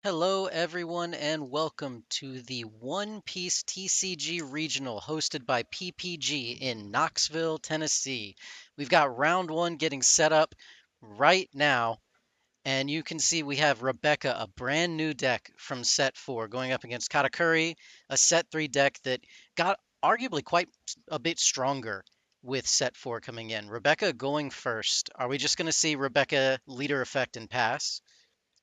Hello, everyone, and welcome to the One Piece TCG Regional hosted by PPG in Knoxville, Tennessee. We've got round one getting set up right now, and you can see we have Rebecca, a brand new deck from set four, going up against Katakuri, a set three deck that got arguably quite a bit stronger with set four coming in. Rebecca going first. Are we just going to see Rebecca leader effect and pass?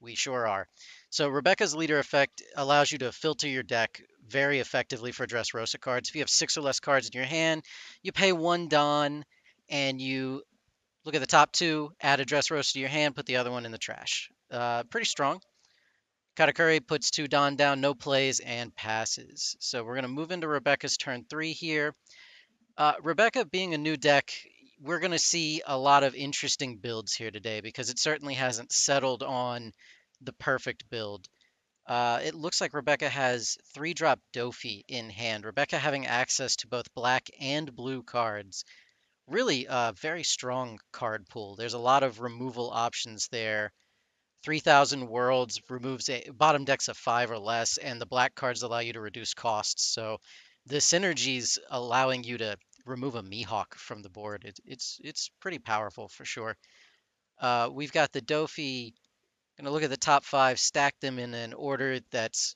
We sure are. So Rebecca's leader effect allows you to filter your deck very effectively for Dressrosa cards. If you have six or less cards in your hand, you pay one Don and you look at the top two, add a Dressrosa to your hand, put the other one in the trash. Pretty strong. Katakuri puts two Don down, no plays, and passes. So we're going to move into Rebecca's turn three here. Rebecca being a new deck, we're going to see a lot of interesting builds here today because it certainly hasn't settled on the perfect build. It looks like Rebecca has three drop Dofi in hand. Rebecca having access to both black and blue cards. Really a very strong card pool. There's a lot of removal options there. 3,000 Worlds removes a bottom decks of five or less, and the black cards allow you to reduce costs. So the synergies allowing you to remove a Mihawk from the board. It's pretty powerful for sure. We've got the Dofi. Gonna look at the top five, stack them in an order that's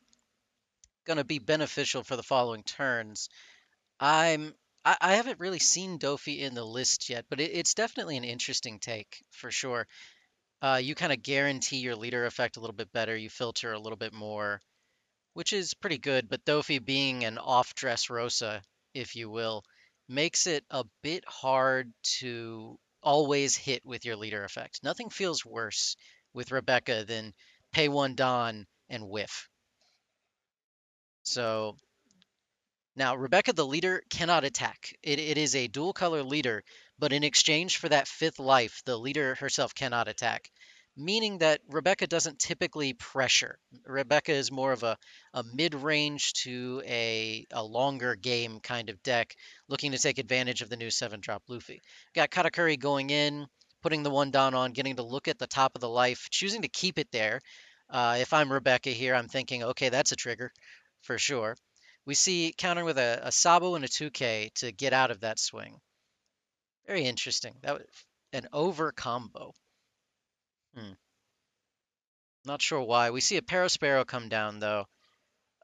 gonna be beneficial for the following turns. I'm I haven't really seen Dofi in the list yet, but it's definitely an interesting take for sure. You kind of guarantee your leader effect a little bit better. You filter a little bit more, which is pretty good. But Dofi being an off-dress Rosa, if you will, makes it a bit hard to always hit with your leader effect. Nothing feels worse with Rebecca than pay one Don and whiff. So now Rebecca, the leader, cannot attack. It is a dual color leader, but in exchange for that fifth life, the leader herself cannot attack, meaning that Rebecca doesn't typically pressure. Rebecca is more of a mid-range to a longer game kind of deck, looking to take advantage of the new 7-drop Luffy. Got Katakuri going in, putting the one down on, getting to look at the top of the life, choosing to keep it there. If I'm Rebecca here, I'm thinking, okay, that's a trigger for sure. We see countering with a Sabo and a 2K to get out of that swing. Very interesting. That was an over combo. Hmm. Not sure why. We see a Parasparrow come down though.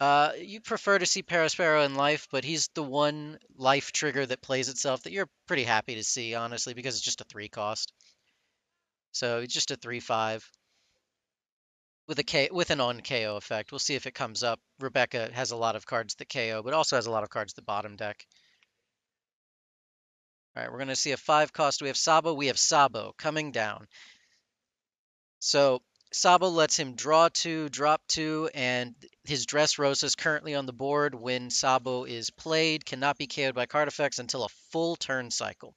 You prefer to see Parasparrow in life, but he's the one life trigger that plays itself that you're pretty happy to see, honestly, because it's just a 3 cost. So it's just a 3/5 with a K with an on KO effect. We'll see if it comes up. Rebecca has a lot of cards that KO, but also has a lot of cards that bottom deck. All right, we're going to see a 5 cost. We have Sabo. We have Sabo coming down. So Sabo lets him draw two, drop two, and his Dressrosa is currently on the board when Sabo is played, cannot be KO'd by card effects until a full turn cycle.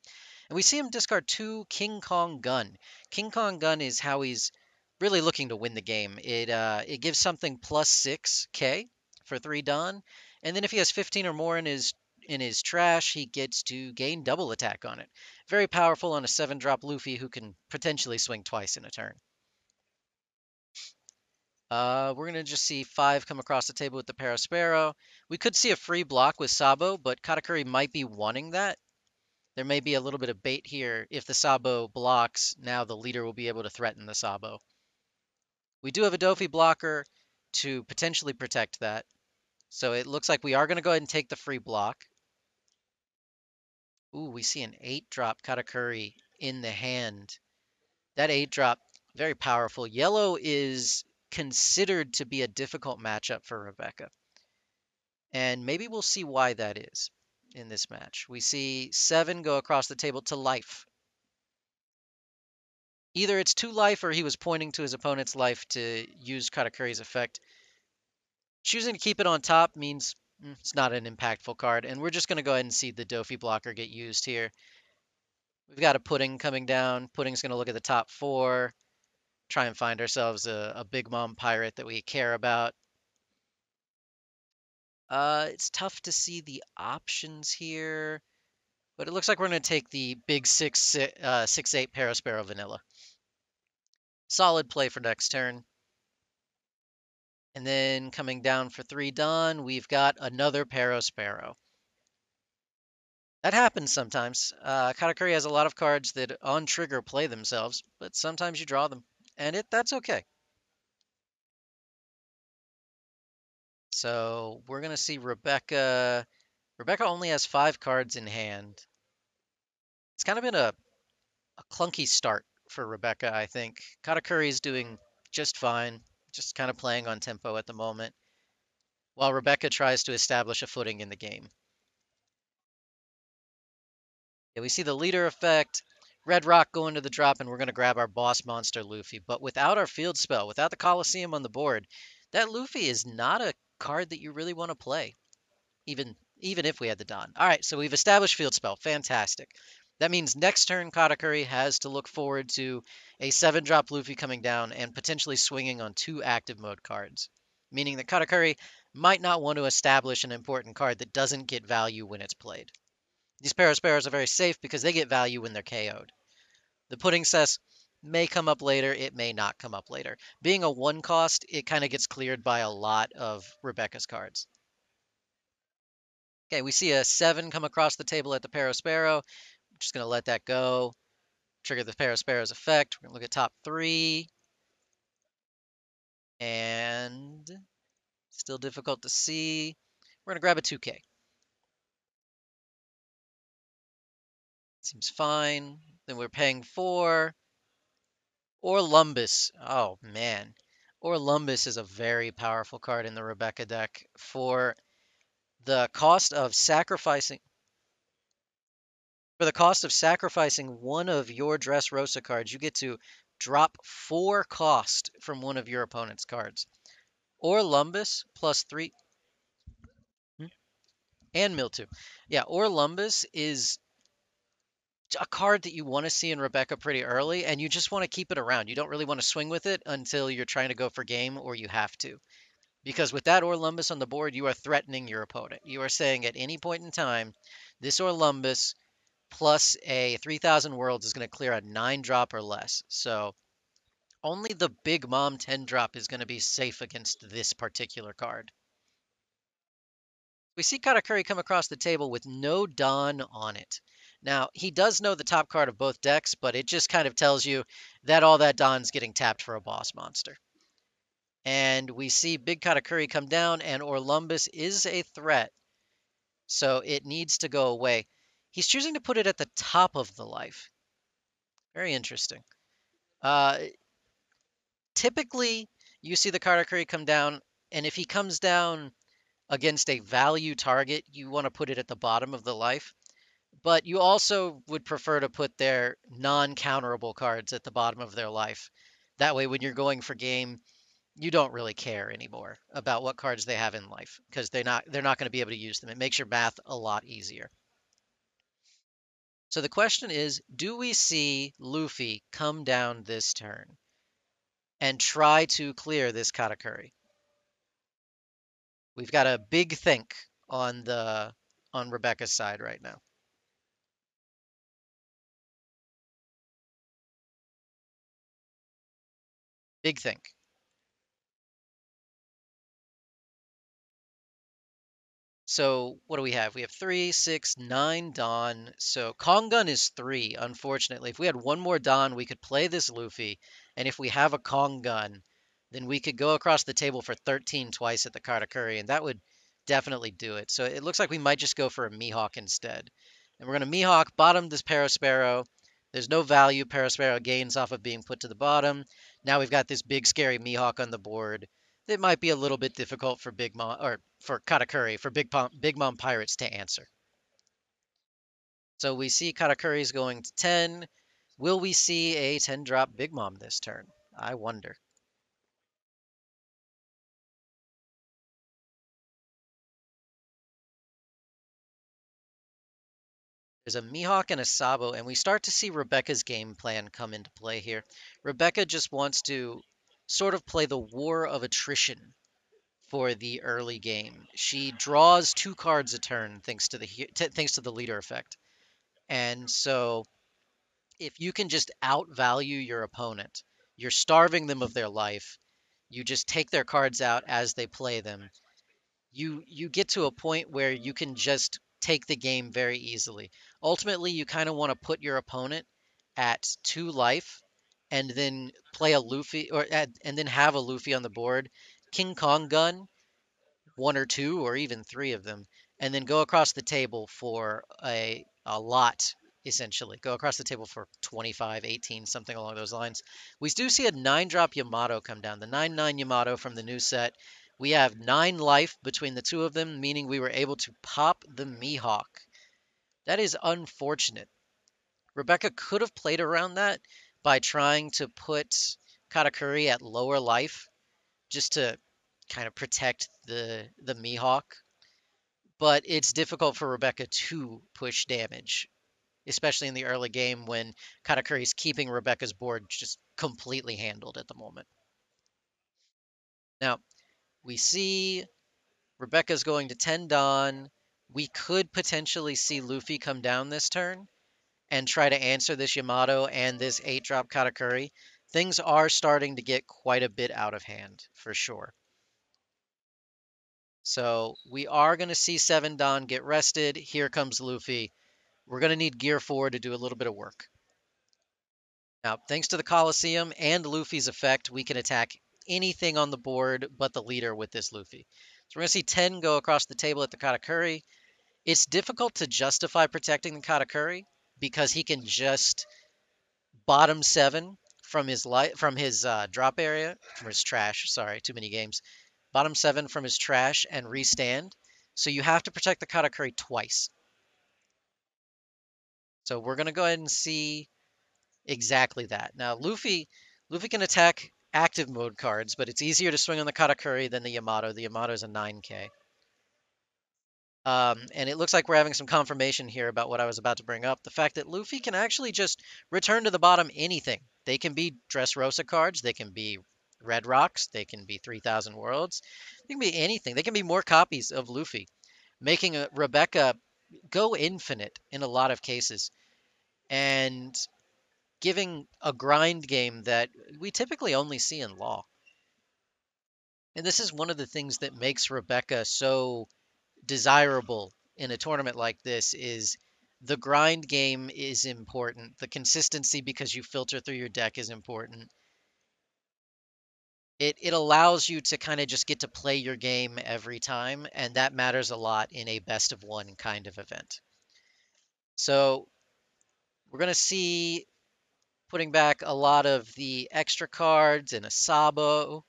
And we see him discard two King Kong Gun. King Kong Gun is how he's really looking to win the game. It gives something plus 6K for 3 Don, and then if he has 15 or more in his trash, he gets to gain double attack on it. Very powerful on a 7-drop Luffy who can potentially swing twice in a turn. We're going to just see 5 come across the table with the Parasparrow. We could see a free block with Sabo, but Katakuri might be wanting that. There may be a little bit of bait here. If the Sabo blocks, now the leader will be able to threaten the Sabo. We do have a Dofi blocker to potentially protect that. So it looks like we are going to go ahead and take the free block. Ooh, we see an 8-drop Katakuri in the hand. That 8-drop, very powerful. Yellow is considered to be a difficult matchup for Rebecca. And maybe we'll see why that is in this match. We see 7 go across the table to life. Either it's 2 life or he was pointing to his opponent's life to use Katakuri's effect. Choosing to keep it on top means it's not an impactful card. And we're just going to go ahead and see the Dofi blocker get used here. We've got a Pudding coming down. Pudding's going to look at the top 4. Try and find ourselves a Big Mom pirate that we care about. It's tough to see the options here, but it looks like we're going to take the big 6/8 Parasparrow Vanilla. Solid play for next turn. And then coming down for 3 Dawn, we've got another Parasparrow. That happens sometimes. Katakuri has a lot of cards that on trigger play themselves, but sometimes you draw them, and that's okay. So we're gonna see Rebecca. Rebecca only has 5 cards in hand. It's kind of been a clunky start for Rebecca, I think. Katakuri is doing just fine, just kind of playing on tempo at the moment, while Rebecca tries to establish a footing in the game. Yeah, we see the leader effect, Red Rock going to the drop, and we're going to grab our boss monster, Luffy. But without our field spell, without the Colosseum on the board, that Luffy is not a card that you really want to play, even if we had the Don. All right, so we've established field spell. Fantastic. That means next turn, Katakuri has to look forward to a 7-drop Luffy coming down and potentially swinging on 2 active mode cards, meaning that Katakuri might not want to establish an important card that doesn't get value when it's played. These Parasparrows are very safe because they get value when they're KO'd. The Pudding Cess may come up later, it may not come up later. Being a 1 cost, it kind of gets cleared by a lot of Rebecca's cards. Okay, we see a 7 come across the table at the Parasparrow. I'm just going to let that go. Trigger the Parasparrow's effect. We're going to look at top 3. And still difficult to see. We're going to grab a 2K. Seems fine. Then we're paying 4. Orlumbus. Oh, man. Orlumbus is a very powerful card in the Rebecca deck. The cost of sacrificing for the cost of sacrificing one of your Dressrosa cards, you get to drop 4 cost from one of your opponent's cards. Orlumbus plus 3 and Miltu. Yeah, Orlumbus is a card that you want to see in Rebecca pretty early, and you just want to keep it around. You don't really want to swing with it until you're trying to go for game or you have to. Because with that Orlumbus on the board, you are threatening your opponent. You are saying at any point in time, this Orlumbus plus a 3,000 worlds is going to clear a 9-drop or less. So only the Big Mom 10-drop is going to be safe against this particular card. We see Katakuri come across the table with no Dawn on it. Now, he does know the top card of both decks, but it just kind of tells you that all that Dawn's getting tapped for a boss monster. And we see Big Katakuri come down, and Orlumbus is a threat, so it needs to go away. He's choosing to put it at the top of the life. Very interesting. Uh, Typically, you see the Katakuri come down, and if he comes down against a value target, you want to put it at the bottom of the life. But you also would prefer to put their non-counterable cards at the bottom of their life. That way, when you're going for game, you don't really care anymore about what cards they have in life because they're not going to be able to use them. It makes your math a lot easier. So the question is, do we see Luffy come down this turn and try to clear this Katakuri? We've got a big think on Rebecca's side right now. Big think. So what do we have? We have 3, 6, 9 Dawn. So Kong Gun is 3, unfortunately. If we had one more Dawn, we could play this Luffy. And if we have a Kong Gun, then we could go across the table for 13 twice at the Katakuri, and that would definitely do it. So it looks like we might just go for a Mihawk instead. And we're going to Mihawk bottom this Parasparrow. There's no value Parasparrow gains off of being put to the bottom. Now we've got this big scary Mihawk on the board. It might be a little bit difficult for Big Mom or for Katakuri, for Big Mom Pirates to answer. So we see Katakuri's going to 10. Will we see a 10-drop Big Mom this turn? I wonder. There's a Mihawk and a Sabo, and we start to see Rebecca's game plan come into play here. Rebecca just wants to sort of play the war of attrition for the early game. She draws 2 cards a turn thanks to the leader effect. And so if you can just outvalue your opponent, you're starving them of their life. You just take their cards out as they play them. You get to a point where you can just take the game very easily. Ultimately, you kind of want to put your opponent at 2 life and then play a Luffy and then have a Luffy on the board, King Kong gun, 1 or 2 or even 3 of them, and then go across the table for a lot, essentially. Go across the table for 25, 18, something along those lines. We do see a 9-drop Yamato come down. The 9/9 Yamato from the new set. We have 9 life between the two of them, meaning we were able to pop the Mihawk. That is unfortunate. Rebecca could have played around that by trying to put Katakuri at lower life just to kind of protect the Mihawk. But it's difficult for Rebecca to push damage, especially in the early game when Katakuri's keeping Rebecca's board just completely handled at the moment. Now, we see Rebecca's going to 10 Dawn. We could potentially see Luffy come down this turn and try to answer this Yamato and this 8-drop Katakuri. Things are starting to get quite a bit out of hand, for sure. So we are going to see 7 Dawn get rested. Here comes Luffy. We're going to need Gear 4 to do a little bit of work. Now, thanks to the Colosseum and Luffy's effect, we can attack anything on the board but the leader with this Luffy. So we're going to see 10 go across the table at the Katakuri. It's difficult to justify protecting the Katakuri because he can just bottom 7 from his drop area, from his trash. Sorry, too many games. Bottom 7 from his trash and restand. So you have to protect the Katakuri twice. So we're going to go ahead and see exactly that. Now, Luffy can attack active mode cards, but it's easier to swing on the Katakuri than the Yamato. The Yamato is a 9K. And it looks like we're having some confirmation here about what I was about to bring up. The fact that Luffy can actually just return to the bottom anything. They can be Dressrosa cards. They can be Red Rocks. They can be 3,000 Worlds. They can be anything. They can be more copies of Luffy, making Rebecca go infinite in a lot of cases. And giving a grind game that we typically only see in Law. And this is one of the things that makes Rebecca so desirable in a tournament like this is the grind game is important. The consistency because you filter through your deck is important. It allows you to kind of just get to play your game every time, and that matters a lot in a best of one kind of event. So we're going to see putting back a lot of the extra cards and a Sabo.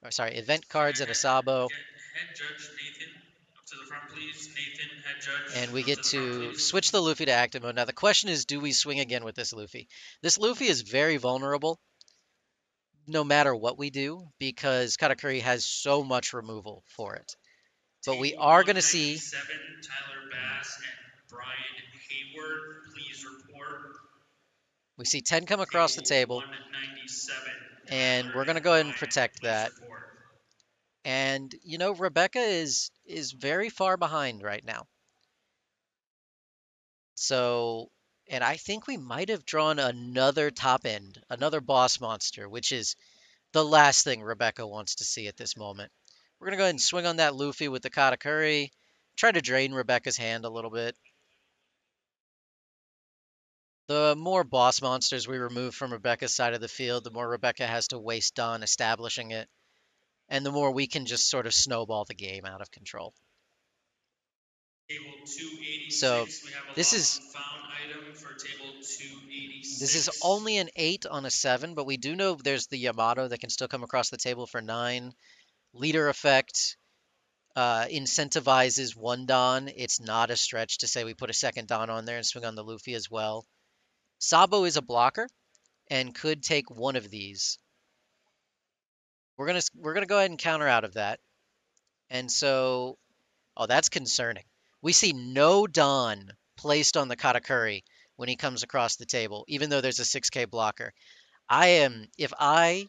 Or sorry, event cards and a Sabo. Get head judge Nathan up to the front, please. Nathan, head judge. And we up get to the front, to please. switch the Luffy to active mode. Now the question is, do we swing again with this Luffy? This Luffy is very vulnerable no matter what we do because Katakuri has so much removal for it. But we Table are going to see 197, Tyler Bass and Brian Hayward, please report. we see 10 come across the table. 197, And Tyler we're going to and go ahead and Brian, protect please that. report. And you know, Rebecca is very far behind right now. So, and I think we might have drawn another top end, another boss monster, which is the last thing Rebecca wants to see at this moment. We're going to go ahead and swing on that Luffy with the Katakuri, try to drain Rebecca's hand a little bit. The more boss monsters we remove from Rebecca's side of the field, the more Rebecca has to waste on establishing it, and the more we can just sort of snowball the game out of control. Table 286, So we have a this lost is and found item for table 286. this is only an 8 on a 7, but we do know there's the Yamato that can still come across the table for 9. Leader effect incentivizes 1 Don. It's not a stretch to say we put a second Don on there and swing on the Luffy as well. Sabo is a blocker and could take one of these. We're gonna go ahead and counter out of that. And so, oh, that's concerning. We see no Don placed on the Katakuri when he comes across the table, even though there's a 6K blocker. If I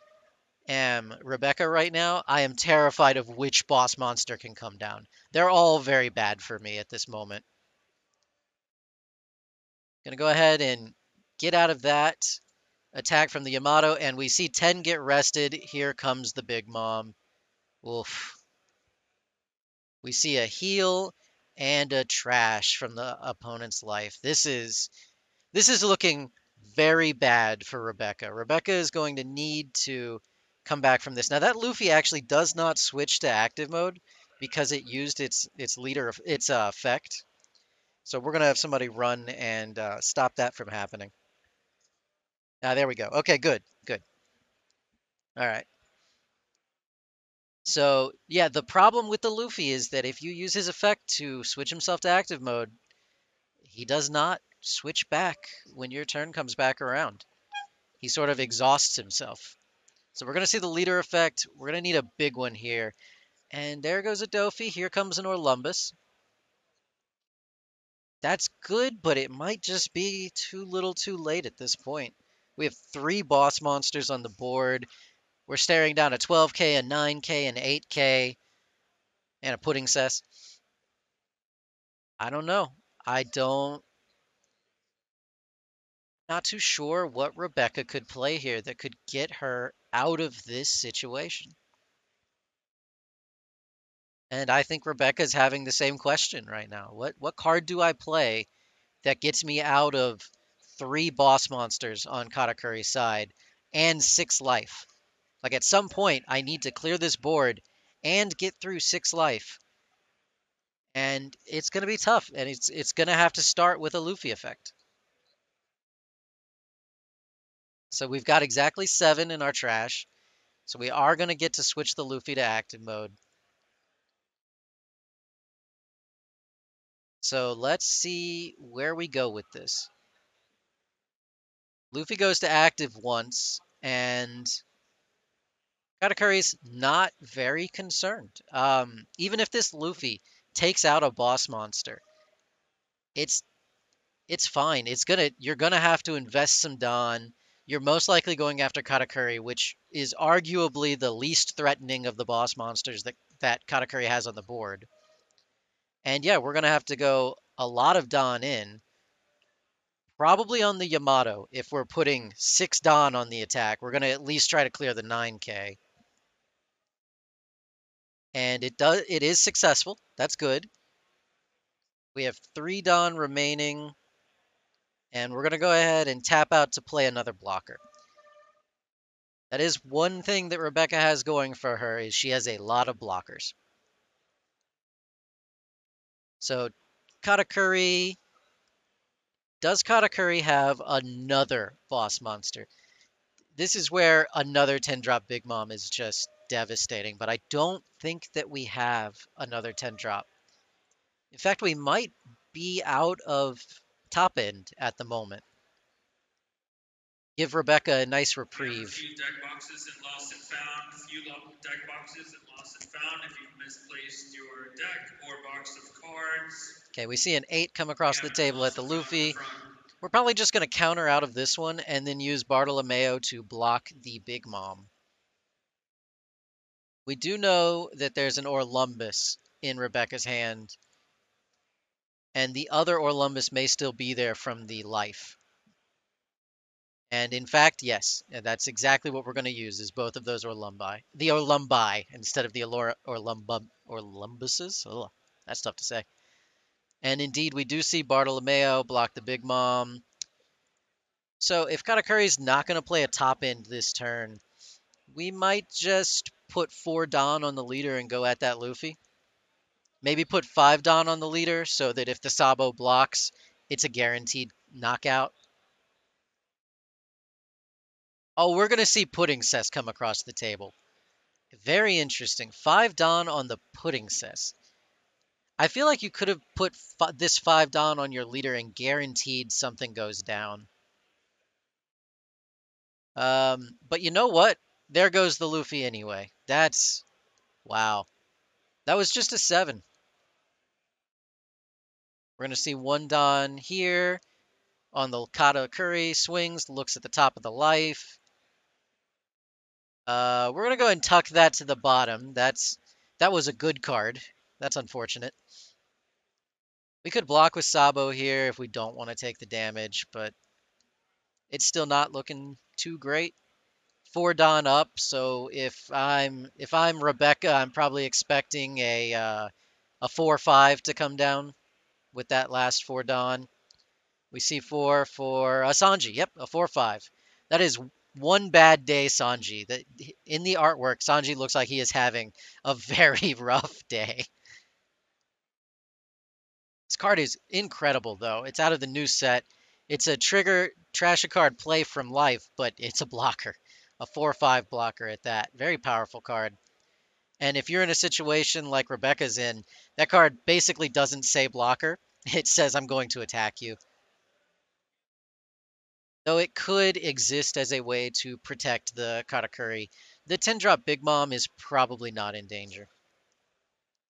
am Rebecca right now, I am terrified of which boss monster can come down. They're all very bad for me at this moment. Gonna go ahead and get out of that. attack from the Yamato, and we see 10 get rested. Here comes the Big Mom. Oof. We see a heal and a trash from the opponent's life. This is looking very bad for Rebecca. Rebecca is going to need to come back from this. Now that Luffy actually does not switch to active mode because it used its leader its effect. So we're gonna have somebody run and stop that from happening. Ah, there we go. Okay, good, good. All right. So yeah, the problem with the Luffy is that if you use his effect to switch himself to active mode, he does not switch back when your turn comes back around. He sort of exhausts himself. So we're going to see the leader effect. We're going to need a big one here. And there goes a Dofi. Here comes an Orlumbus. That's good, but it might just be too little too late at this point. We have 3 boss monsters on the board. We're staring down a 12k, a 9k, an 8k, and a pudding cess. I don't know. I don't... Not too sure what Rebecca could play here that could get her out of this situation. And I think Rebecca's having the same question right now. What card do I play that gets me out of 3 boss monsters on Katakuri's side and 6 life? Like at some point, I need to clear this board and get through 6 life. And it's going to be tough. And it's going to have to start with a Luffy effect. So we've got exactly 7 in our trash. So we are going to get to switch the Luffy to active mode. So let's see where we go with this. Luffy goes to active once, and Katakuri's not very concerned. Even if this Luffy takes out a boss monster, it's it's fine. You're gonna have to invest some Don. You're most likely going after Katakuri, which is arguably the least threatening of the boss monsters that Katakuri has on the board. And yeah, we're gonna have to go a lot of Don in. Probably on the Yamato, if we're putting 6 Don on the attack, we're gonna at least try to clear the 9k. And it is successful. That's good. We have 3 Don remaining, and we're going to go ahead and tap out to play another blocker. That is one thing that Rebecca has going for her, is she has a lot of blockers. So Katakuri, does Katakuri have another boss monster? This is where another 10-drop Big Mom is just devastating, but I don't think that we have another 10-drop. In fact, we might be out of top end at the moment. Give Rebecca a nice We have a reprieve. few deck boxes and lost and found. A few deck boxes and lost and found. If you've misplaced your deck or box of cards. Okay, we see an 8 come across the table at the Luffy. We're probably just going to counter out of this one and then use Bartolomeo to block the Big Mom. We do know that there's an Orlumbus in Rebecca's hand, and the other Orlumbus may still be there from the life. And in fact, yes, that's exactly what we're going to use, is both of those Orlumbi. The Orlumbi instead of the Orlumbuses. Ugh, that's tough to say. And indeed, we do see Bartolomeo block the Big Mom. So if Katakuri's not going to play a top end this turn, we might just put 4 Don on the leader and go at that Luffy. Maybe put 5 Don on the leader so that if the Sabo blocks, it's a guaranteed knockout. Oh, we're going to see Pudding Cess come across the table. Very interesting. 5 Don on the Pudding Cess. I feel like you could have put this 5 Don on your leader and guaranteed something goes down. But you know what? There goes the Luffy anyway. That's... wow. That was just a 7. We're going to see 1 Don here on the Katakuri, swings, looks at the top of the life. We're going to go ahead and tuck that to the bottom. That was a good card. That's unfortunate. We could block with Sabo here if we don't want to take the damage, but It's still not looking too great. 4 Don up, so if I'm Rebecca, I'm probably expecting a 4-5 to come down with that last 4 Don. We see 4 for Sanji. Yep, a 4-5. That is one bad day, Sanji. That in the artwork, Sanji looks like he is having a very rough day. This card is incredible, though. It's out of the new set. It's a trigger trash a card play from life, but it's a blocker. A 4-5 blocker at that. Very powerful card. And if you're in a situation like Rebecca's in, that card basically doesn't say blocker. It says I'm going to attack you. Though it could exist as a way to protect the Katakuri. The 10-drop Big Mom is probably not in danger.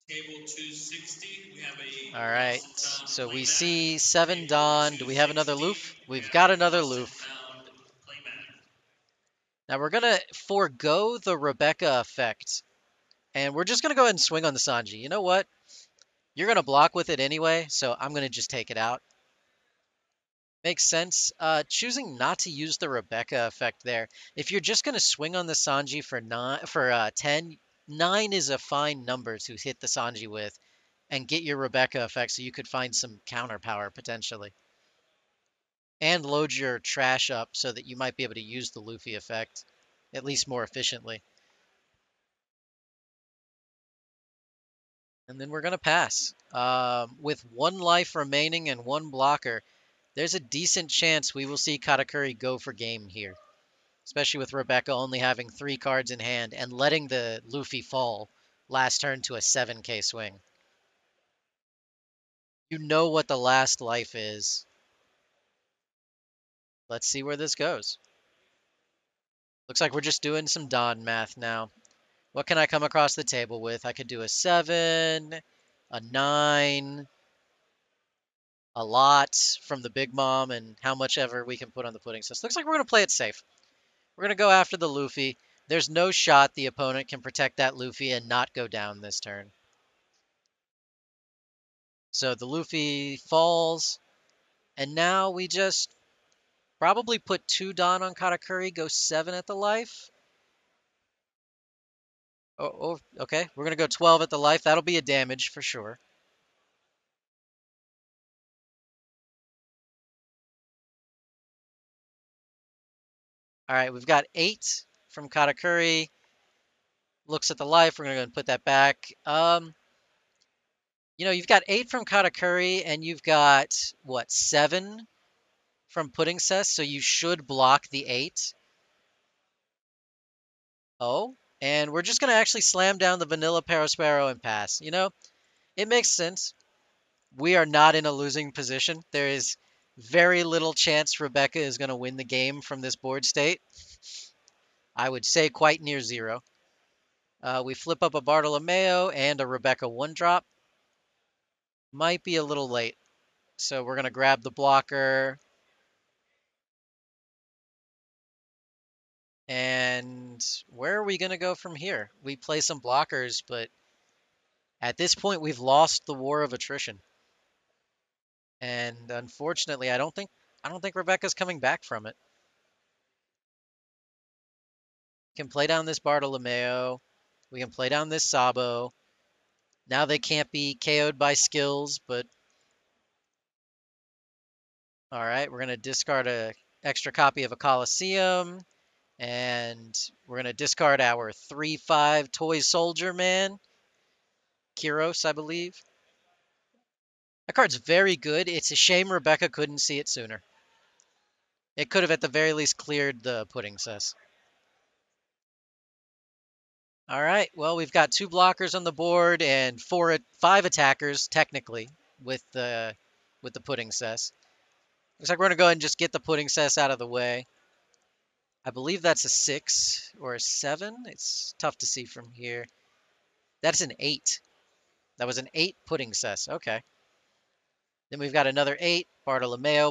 Table 260, we have a All right, lost and found so we playmat. see 7 Table Don. Do we have another 260, Loof? we We've have got a another lost and Loof. found playmat. Now we're going to forego the Rebecca effect, and we're just going to go ahead and swing on the Sanji. You know what? You're going to block with it anyway, so I'm going to just take it out. Makes sense. Choosing not to use the Rebecca effect there. If you're just going to swing on the Sanji for 10, 9 is a fine number to hit the Sanji with and get your Rebecca effect so you could find some counter power potentially. And load your trash up so that you might be able to use the Luffy effect at least more efficiently. And then we're going to pass. With 1 life remaining and 1 blocker, there's a decent chance we will see Katakuri go for game here. Especially with Rebecca only having 3 cards in hand and letting the Luffy fall last turn to a 7k swing. You know what the last life is. Let's see where this goes. Looks like we're just doing some Don math now. What can I come across the table with? I could do a 7, a 9, a lot from the Big Mom, and how much ever we can put on the pudding sauce. Looks like we're going to play it safe. We're going to go after the Luffy. There's no shot the opponent can protect that Luffy and not go down this turn. So the Luffy falls, and now we just probably put 2 Don on Katakuri, go 7 at the life. Oh, okay. We're going to go 12 at the life. That'll be a damage for sure. All right, we've got 8 from Katakuri. Looks at the life. We're going to go and put that back. You've got 8 from Katakuri, and you've got, what, 7 from Pudding Cess, so you should block the 8. Oh, and we're just going to actually slam down the Vanilla Parasparrow and pass. It makes sense. We are not in a losing position. There is very little chance Rebecca is going to win the game from this board state. I would say quite near 0. We flip up a Bartolomeo and a Rebecca 1-drop. Might be a little late. So we're going to grab the blocker. And where are we going to go from here? We play some blockers, but at this point we've lost the war of attrition. And unfortunately, I don't think Rebecca's coming back from it. We can play down this Bartolomeo. We can play down this Sabo. Now they can't be KO'd by skills, but all right, we're going to discard an extra copy of a Coliseum, and we're going to discard our 3/5 Toy Soldier Man, Kyros, I believe. That card's very good. It's a shame Rebecca couldn't see it sooner. It could have at the very least cleared the Pudding Cess. All right, well, we've got 2 blockers on the board and 5 attackers, technically, with the Pudding Cess. Looks like we're going to go ahead and just get the Pudding Cess out of the way. I believe that's a 6 or a 7. It's tough to see from here. That's an 8. That was an 8 Pudding Cess. Okay. Then we've got another 8, Bartolomeo.